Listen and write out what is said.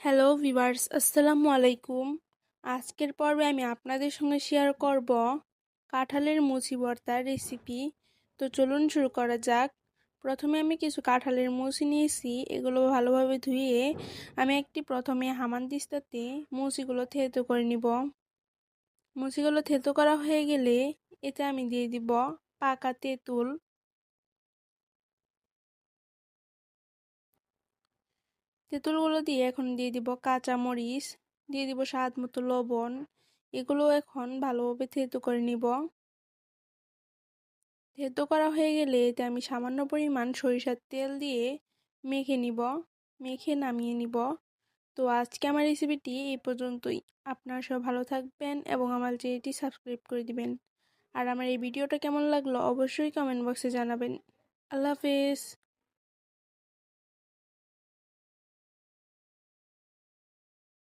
Hello viewers, আসসালামু আলাইকুম। আজকের পর্বে আমি আপনাদের সঙ্গে শেয়ার করব কাঁঠালের মুচি ভর্তার রেসিপি। তো চলুন শুরু করা যাক। প্রথমে আমি কিছু কাঁঠালের মুচি নিয়েছি, এগুলো ভালোভাবে ধুয়ে আমি প্রথমে হামানদিস্তাতে মুচিগুলো থেতো করে নিব। মুচিগুলো থেতো করা হয়ে গেলে এতে আমি দিয়ে দিব পাকা তেঁতুল। তেঁতুলগুলো দিয়ে এখন দিয়ে দিব কাঁচা মরিচ, দিয়ে দিব স্বাদ মতো লবণ। এগুলো এখন ভালোভাবে থেতো করে নিব। থেতো করা হয়ে গেলে এতে আমি সামান্য পরিমাণ সরিষার তেল দিয়ে মেখে নিব, মেখে নামিয়ে নিব। তো আজকে আমার রেসিপিটি এই পর্যন্তই। আপনারা সব ভালো থাকবেন এবং আমার চ্যানেলটি সাবস্ক্রাইব করে দিবেন। আর আমার এই ভিডিওটা কেমন লাগলো অবশ্যই কমেন্ট বক্সে জানাবেন। আল্লাহ হাফেজ।